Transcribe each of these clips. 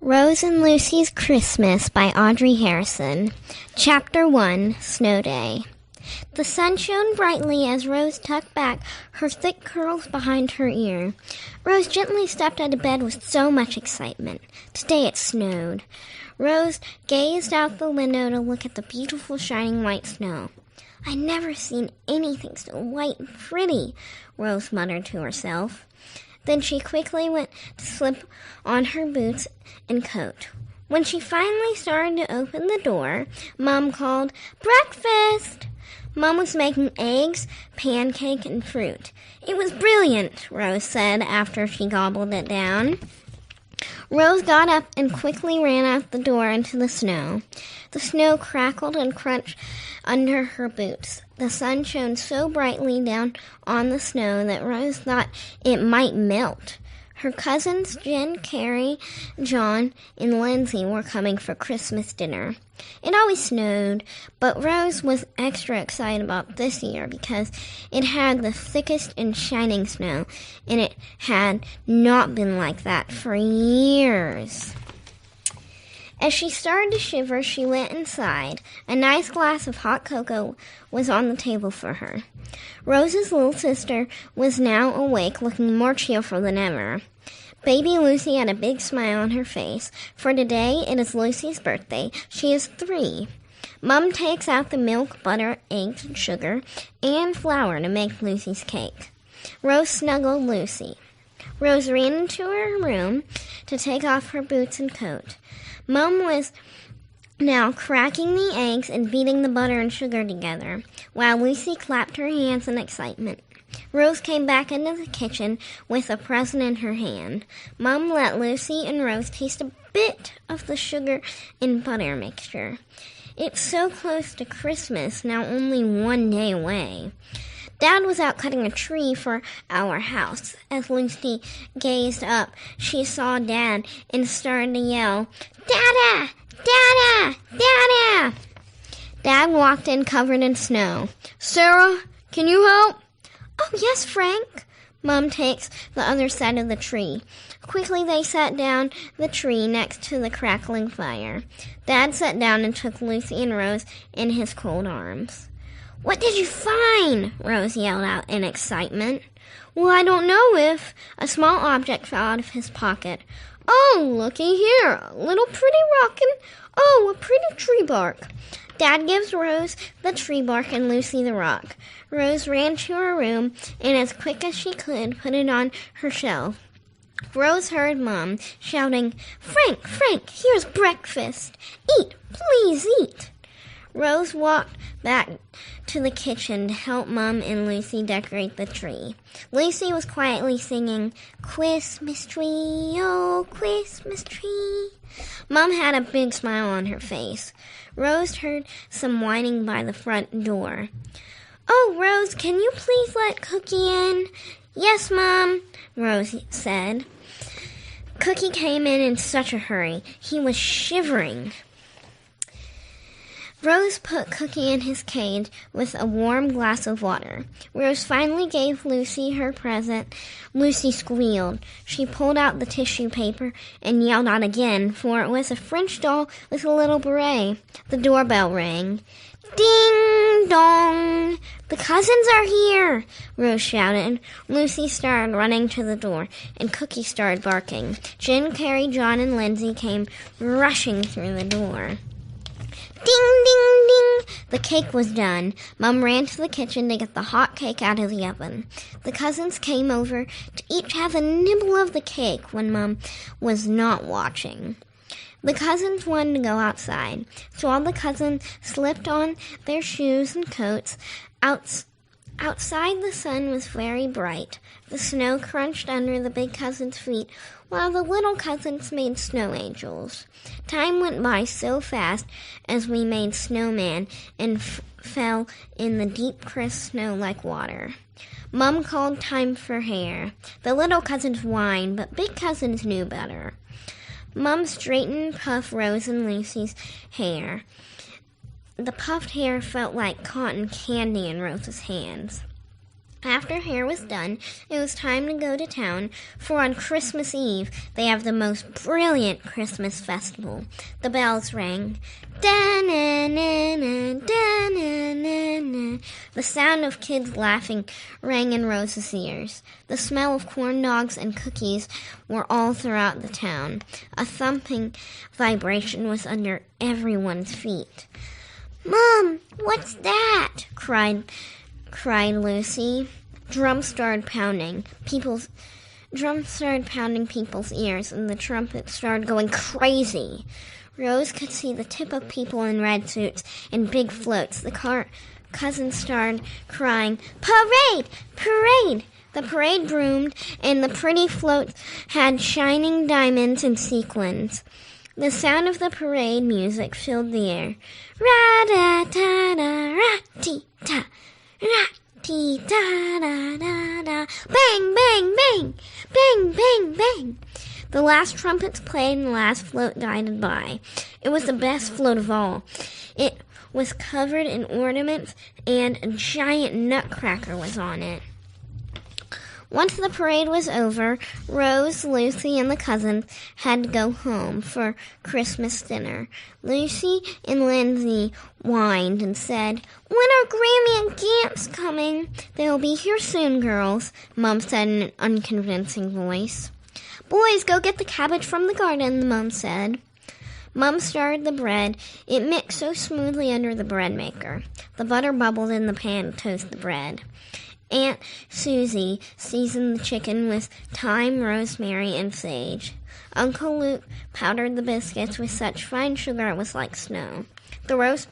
Rose and Lucy's Christmas by Audrey Harrison. Chapter 1, Snow Day. The sun shone brightly as Rose tucked back her thick curls behind her ear. Rose gently stepped out of bed with so much excitement. Today it snowed. Rose gazed out the window to look at the beautiful shining white snow. "I've never seen anything so white and pretty," Rose muttered to herself. Then she quickly went to slip on her boots and coat. When she finally started to open the door, Mom called, "Breakfast!" Mom was making eggs, pancake, and fruit. "It was brilliant," Rose said after she gobbled it down. Rose got up and quickly ran out the door into the snow. The snow crackled and crunched under her boots. The sun shone so brightly down on the snow that Rose thought it might melt. Her cousins Jen, Carrie, John, and Lindsay were coming for Christmas dinner. It always snowed, but Rose was extra excited about this year because it had the thickest and shining snow, and it had not been like that for years. As she started to shiver, she went inside. A nice glass of hot cocoa was on the table for her. Rose's little sister was now awake, looking more cheerful than ever. Baby Lucy had a big smile on her face, for today it is Lucy's birthday. She is 3. Mom takes out the milk, butter, eggs, and sugar, and flour to make Lucy's cake. Rose snuggled Lucy. Rose ran into her room to take off her boots and coat. Mom was now cracking the eggs and beating the butter and sugar together, while Lucy clapped her hands in excitement. Rose came back into the kitchen with a present in her hand. Mom let Lucy and Rose taste a bit of the sugar and butter mixture. It's so close to Christmas, now only 1 day away. Dad was out cutting a tree for our house. As Lucy gazed up, she saw Dad and started to yell, "Dada! Dada! Dada!" Dad walked in covered in snow. "Sarah, can you help?" "Oh, yes, Frank." Mom takes the other side of the tree. Quickly they sat down the tree next to the crackling fire. Dad sat down and took Lucy and Rose in his cold arms. "What did you find?" Rose yelled out in excitement. "Well, I don't know if..." A small object fell out of his pocket. "Oh, looky here, a little pretty rockin'. Oh, a pretty tree bark." Dad gives Rose the tree bark and Lucy the rock. Rose ran to her room and as quick as she could put it on her shelf. Rose heard Mom shouting, "Frank, Frank, here's breakfast. Eat, please eat." Rose walked back to the kitchen to help Mom and Lucy decorate the tree. Lucy was quietly singing, "Christmas tree, oh, Christmas tree." Mom had a big smile on her face. Rose heard some whining by the front door. "Oh, Rose, can you please let Cookie in?" "Yes, Mom," Rose said. Cookie came in such a hurry. He was shivering. Rose put Cookie in his cage with a warm glass of water. Rose finally gave Lucy her present. Lucy squealed. She pulled out the tissue paper and yelled out again, for it was a French doll with a little beret. The doorbell rang. "Ding dong! The cousins are here!" Rose shouted. Lucy started running to the door, and Cookie started barking. Jen, Carrie, John, and Lindsay came rushing through the door. Ding, ding, ding! The cake was done. Mom ran to the kitchen to get the hot cake out of the oven. The cousins came over to each have a nibble of the cake when Mom was not watching. The cousins wanted to go outside, so all the cousins slipped on their shoes and coats. Outside the sun was very bright. The snow crunched under the big cousins' feet, while the little cousins made snow angels. Time went by so fast as we made snowmen and fell in the deep, crisp snow like water. Mom called time for hair. The little cousins whined, but big cousins knew better. Mom straightened and puffed Rose and Lucy's hair. The puffed hair felt like cotton candy in Rose's hands. After hair was done, it was time to go to town, for on Christmas Eve they have the most brilliant Christmas festival. The bells rang. Da-na-na-na, da-na-na-na. The sound of kids laughing rang in Rose's ears. The smell of corn dogs and cookies were all throughout the town. A thumping vibration was under everyone's feet. "Mom, what's that?" cried Lucy. Drums started pounding people's ears, and the trumpets started going crazy. Rose could see the tip of people in red suits and big floats. The cousins started crying, "Parade! Parade!" The parade boomed, and the pretty floats had shining diamonds and sequins. The sound of the parade music filled the air. Ra-da-ta-da, ra-ti-ta, ra-ti-ta-da-da-da. Bang, bang, bang, bang, bang, bang. The last trumpets played and the last float guided by. It was the best float of all. It was covered in ornaments, and a giant nutcracker was on it. Once the parade was over, Rose, Lucy, and the cousins had to go home for Christmas dinner. Lucy and Lindsay whined and said, "When are Grammy and Gamps coming?" "They'll be here soon, girls," Mom said in an unconvincing voice. "Boys, go get the cabbage from the garden," the Mom said. Mom stirred the bread. It mixed so smoothly under the bread maker. The butter bubbled in the pan to toast the bread. Aunt Susie seasoned the chicken with thyme, rosemary, and sage. Uncle Luke powdered the biscuits with such fine sugar it was like snow. The roast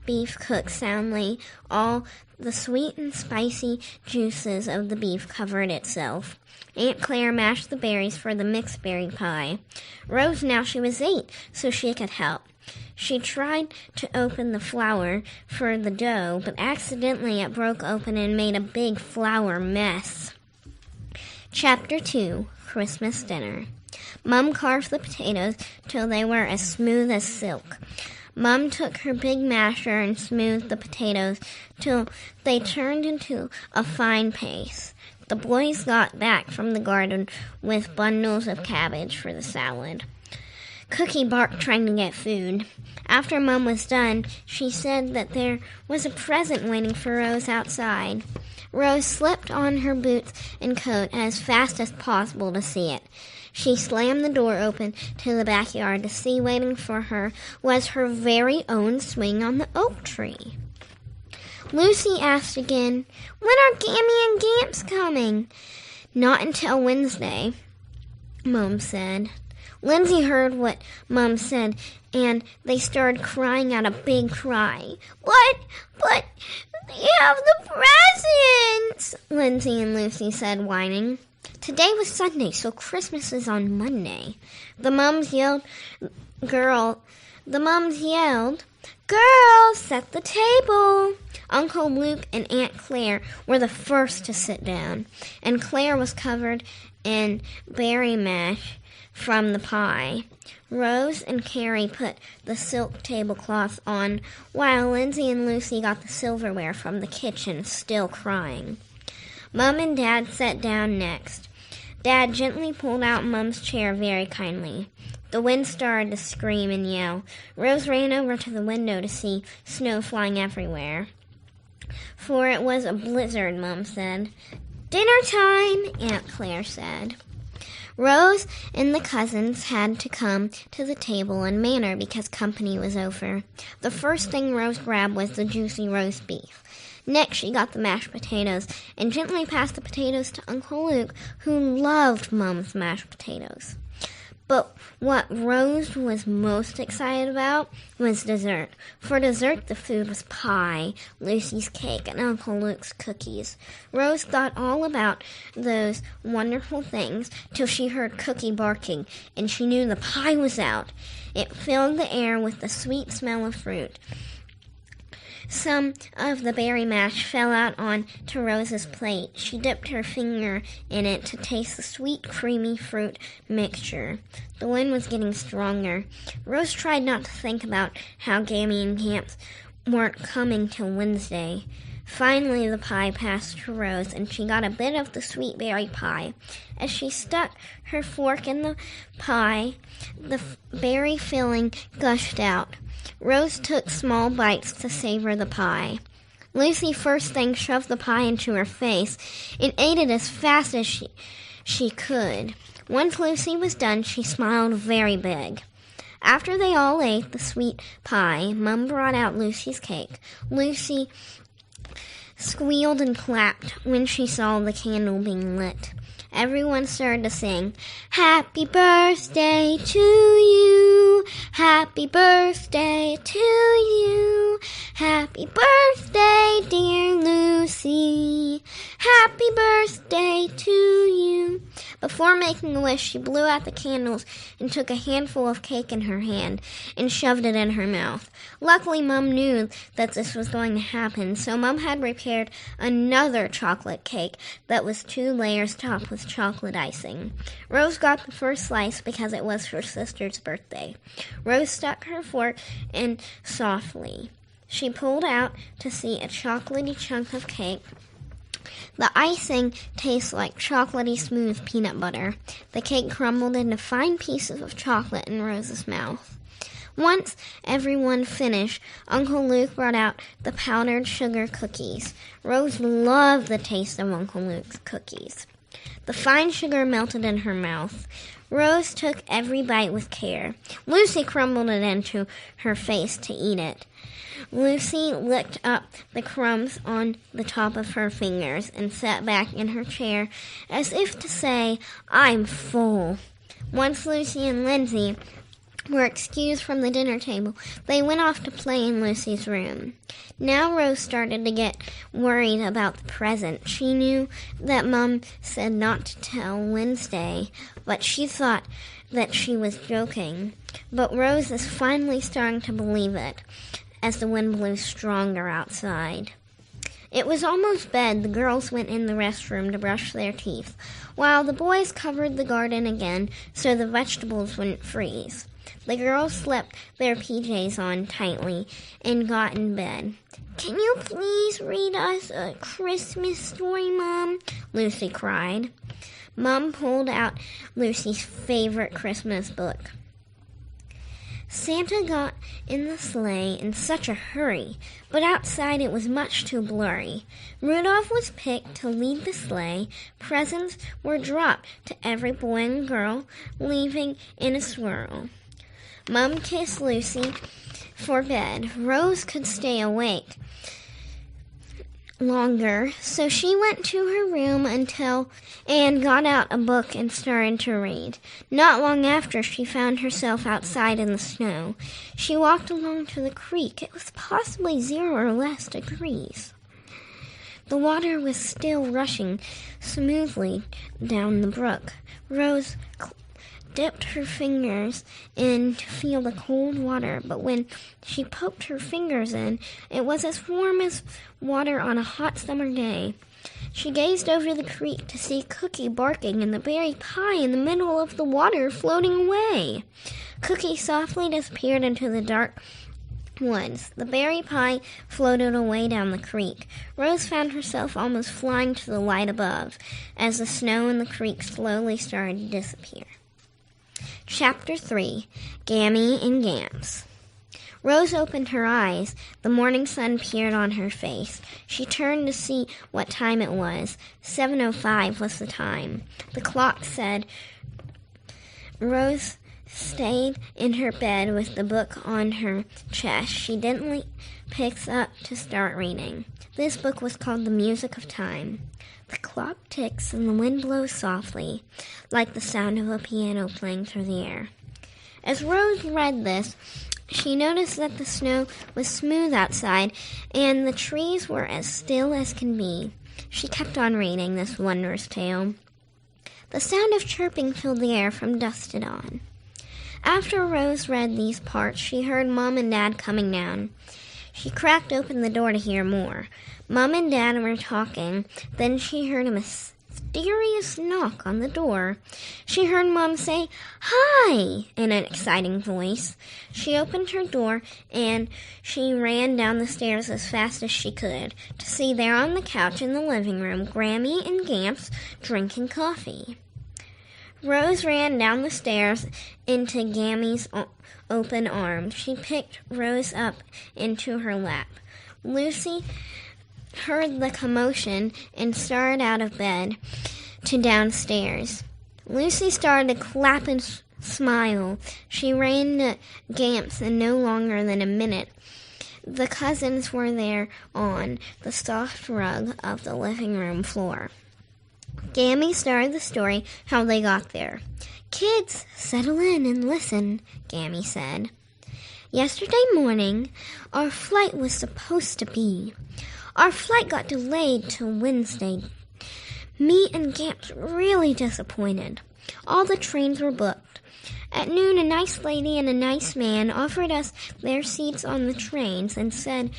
beef cooked soundly. All the sweet and spicy juices of the beef covered itself. Aunt Claire mashed the berries for the mixed berry pie. Rose, now she was 8, so she could help. She tried to open the flour for the dough, but accidentally it broke open and made a big flour mess. Chapter 2, Christmas Dinner. Mom carved the potatoes till they were as smooth as silk. Mom took her big masher and smoothed the potatoes till they turned into a fine paste. The boys got back from the garden with bundles of cabbage for the salad. Cookie barked trying to get food. After Mom was done, she said that there was a present waiting for Rose outside. Rose slipped on her boots and coat as fast as possible to see it. She slammed the door open to the backyard to see waiting for her was her very own swing on the oak tree. Lucy asked again, "When are Gammy and Gamps coming?" "Not until Wednesday," Mom said. Lindsay heard what Mom said, and they started crying out a big cry. But they have the presents!" Lindsay and Lucy said, whining. Today was Sunday, so Christmas is on Monday. The moms yelled, "Girls, set the table!" Uncle Luke and Aunt Claire were the first to sit down, and Claire was covered in berry mash from the pie. Rose and Carrie put the silk tablecloth on, while Lindsay and Lucy got the silverware from the kitchen, still crying. Mom and Dad sat down next. Dad gently pulled out Mom's chair very kindly. The wind started to scream and yell. Rose ran over to the window to see snow flying everywhere. For it was a blizzard, Mom said. "Dinner time," Aunt Claire said. Rose and the cousins had to come to the table in manner because company was over. The first thing Rose grabbed was the juicy roast beef. Next, she got the mashed potatoes and gently passed the potatoes to Uncle Luke, who loved Mom's mashed potatoes. But what Rose was most excited about was dessert. For dessert, the food was pie, Lucy's cake, and Uncle Luke's cookies. Rose thought all about those wonderful things till she heard Cookie barking, and she knew the pie was out. It filled the air with the sweet smell of fruit. Some of the berry mash fell out on to Rose's plate. She dipped her finger in it to taste the sweet, creamy fruit mixture. The wind was getting stronger. Rose tried not to think about how Gammy and Gamps weren't coming till Wednesday. Finally, the pie passed to Rose, and she got a bit of the sweet berry pie. As she stuck her fork in the pie, the berry filling gushed out. Rose took small bites to savor the pie. Lucy first thing shoved the pie into her face and ate it as fast as she could. Once Lucy was done, she smiled very big. After they all ate the sweet pie, Mum brought out Lucy's cake. Lucy squealed and clapped when she saw the candle being lit. Everyone started to sing, "Happy birthday to you, happy birthday to you, happy birthday, dear Lucy, happy birthday to you." Before making a wish, she blew out the candles and took a handful of cake in her hand and shoved it in her mouth. Luckily, Mum knew that this was going to happen, so Mum had prepared another chocolate cake that was 2 layers topped with chocolate icing. Rose got the first slice because it was her sister's birthday. Rose stuck her fork in softly. She pulled out to see a chocolatey chunk of cake. The icing tastes like chocolatey smooth peanut butter. The cake crumbled into fine pieces of chocolate in Rose's mouth. Once everyone finished, Uncle Luke brought out the powdered sugar cookies. Rose loved the taste of Uncle Luke's cookies. The fine sugar melted in her mouth. Rose took every bite with care. Lucy crumbled it into her face to eat it. Lucy licked up the crumbs on the top of her fingers and sat back in her chair as if to say, "I'm full." Once Lucy and Lindsay were excused from the dinner table, they went off to play in Lucy's room. Now Rose started to get worried about the present. She knew that Mum said not to tell Wednesday, but she thought that she was joking. But Rose is finally starting to believe it, as the wind blew stronger outside. It was almost bed. The girls went in the restroom to brush their teeth, while the boys covered the garden again so the vegetables wouldn't freeze. The girls slipped their PJs on tightly and got in bed. "Can you please read us a Christmas story, Mom?" Lucy cried. Mom pulled out Lucy's favorite Christmas book. Santa got in the sleigh in such a hurry, but outside it was much too blurry. Rudolph was picked to lead the sleigh. Presents were dropped to every boy and girl, leaving in a swirl. Mum kissed Lucy for bed. Rose could stay awake longer, so she went to her room and got out a book and started to read. Not long after, she found herself outside in the snow. She walked along to the creek. It was possibly 0 or less degrees. The water was still rushing smoothly down the brook. Rose dipped her fingers in to feel the cold water, but when she poked her fingers in, it was as warm as water on a hot summer day. She gazed over the creek to see Cookie barking and the berry pie in the middle of the water floating away. Cookie softly disappeared into the dark woods. The berry pie floated away down the creek. Rose found herself almost flying to the light above as the snow in the creek slowly started to disappear. Chapter 3, Gammy and Gamps. Rose opened her eyes. The morning sun peered on her face. She turned to see what time it was. 7:05 was the time. The clock said. Rose stayed in her bed with the book on her chest. She didn't pick up to start reading. This book was called The Music of Time. The clock ticks and the wind blows softly, like the sound of a piano playing through the air. As Rose read this, she noticed that the snow was smooth outside and the trees were as still as can be. She kept on reading this wondrous tale. The sound of chirping filled the air from dusk to dawn. After Rose read these parts, she heard Mom and Dad coming down. She cracked open the door to hear more. Mom and Dad were talking. Then she heard a mysterious knock on the door. She heard Mom say, "Hi," in an exciting voice. She opened her door and she ran down the stairs as fast as she could to see there on the couch in the living room Grammy and Gamps drinking coffee. Rose ran down the stairs into Gammy's open arms. She picked Rose up into her lap. Lucy heard the commotion and started out of bed to downstairs. Lucy started to clap and smile. She ran to Gamps in no longer than a minute. The cousins were there on the soft rug of the living room floor. Gammy started the story how they got there. "Kids, settle in and listen," Gammy said. "Yesterday morning, our flight was supposed to be. Our flight got delayed till Wednesday. Me and Gamps really disappointed. All the trains were booked. At noon, a nice lady and a nice man offered us their seats on the trains and said,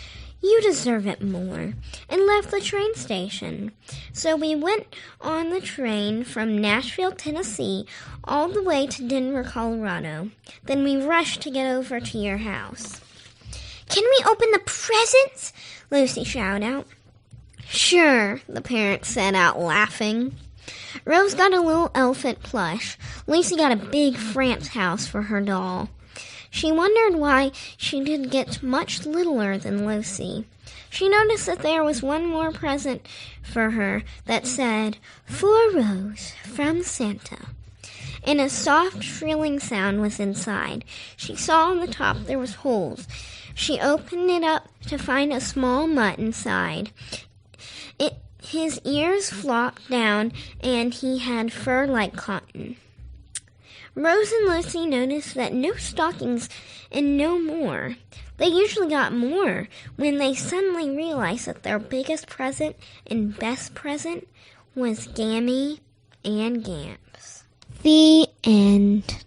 'You deserve it more,' and left the train station. So we went on the train from Nashville, Tennessee, all the way to Denver, Colorado. Then we rushed to get over to your house." "Can we open the presents?" Lucy shouted out. "Sure," the parents said out laughing. Rose got a little elephant plush. Lucy got a big France house for her doll. She wondered why she did get much littler than Lucy. She noticed that there was one more present for her that said, "For Rose, from Santa." And a soft, shrilling sound was inside. She saw on the top there was holes. She opened it up to find a small mutt inside. His ears flopped down, and he had fur like cotton. Rose and Lucy noticed that no stockings and no more. They usually got more when they suddenly realized that their biggest present and best present was Gammy and Gamps. The end.